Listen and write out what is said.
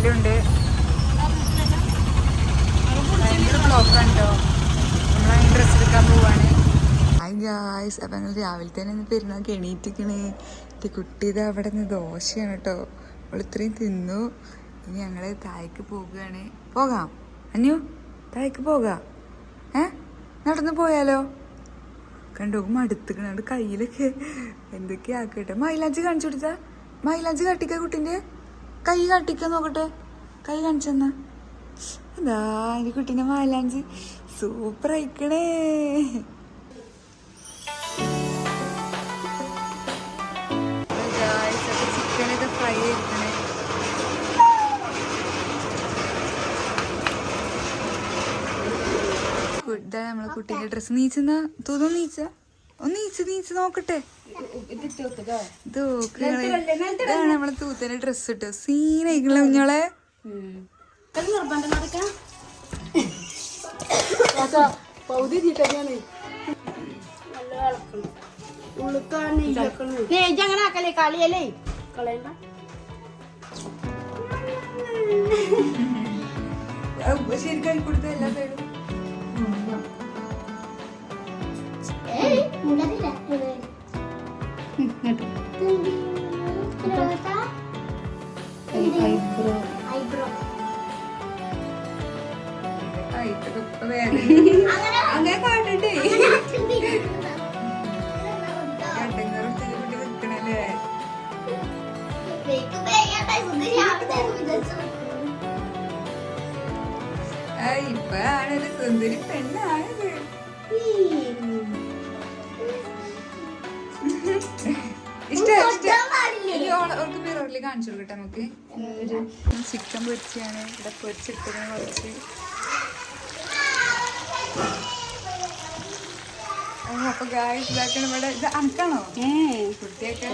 കല്ലുണ്ട്. ഭയങ്കര ബ്ലോക്കാണ് കേട്ടോ. നമ്മളതിന് ഡ്രസ്സ് എടുക്കാൻ പോവാണ്. ഹായ് ഗായ്സ്, അപ്പം ഞങ്ങൾ രാവിലെ തന്നെ പെരുന്നാൾക്ക് എണീറ്റിക്കണ്. കുട്ടി ഇത് അവിടെ നിന്ന് ദോശയാണ് കേട്ടോ. അവൾ ഇത്രയും തിന്നു. ഇനി ഞങ്ങൾ താഴേക്ക് പോകുകയാണ്. പോകാം അന്യു, താഴേക്ക് പോകാം. നടന്ന് പോയാലോ? കണ്ടോ മടുത്തുക്കണ. അവിടെ കയ്യിലൊക്കെ എന്തൊക്കെയാ ആക്കട്ടെ. മൈലാഞ്ചി കാണിച്ചു കൊടുത്താ? മൈലാഞ്ചി കാട്ടിക്ക, കുട്ടീൻ്റെ കൈ കാട്ടിക്ക നോക്കട്ടെ. കൈ കാണിച്ചെന്നാ. എന്താ എൻ്റെ കുട്ടീൻ്റെ മൈലാഞ്ചി സൂപ്പർ ആയിക്കണേ. ചിക്കനൊക്കെ ഫ്രൈ ചെയ്തിരിക്കണേ. ഇതാ നമ്മളെ കുട്ടീൻ്റെ ഡ്രസ്സ്. നീച്ചെന്നാ തോന്നുന്നു. ഒന്ന് നീച്ച് നോക്കട്ടെ. ഇതാണ് നമ്മളെ തൂത്തന്റെ ഡ്രസ്സ് ഇട്ടോ. സീനായിക്കണ കുഞ്ഞോളെ. ശരിക്കായി കൊടുത്ത എല്ലാ സൈഡും അങ്ങനെ കാട്ടട്ടെ. നിക്കണല്ലേ. ഇപ്പൊ ആണൊരു സുന്ദരി പെണ്ണാണത്. അവർക്ക് പിറവില് കാണിച്ചു കൊടുക്കട്ടെ നമുക്ക്. ചിക്കൻ പൊരിച്ചാണ് ഇവിടെ പൊരിച്ചിട്ടത് കുറച്ച്. അപ്പൊ ഗായ്സ് ഇതാക്കണം ഇവിടെ. ഇത് അനക്കാണോ കുട്ടിയൊക്കെ?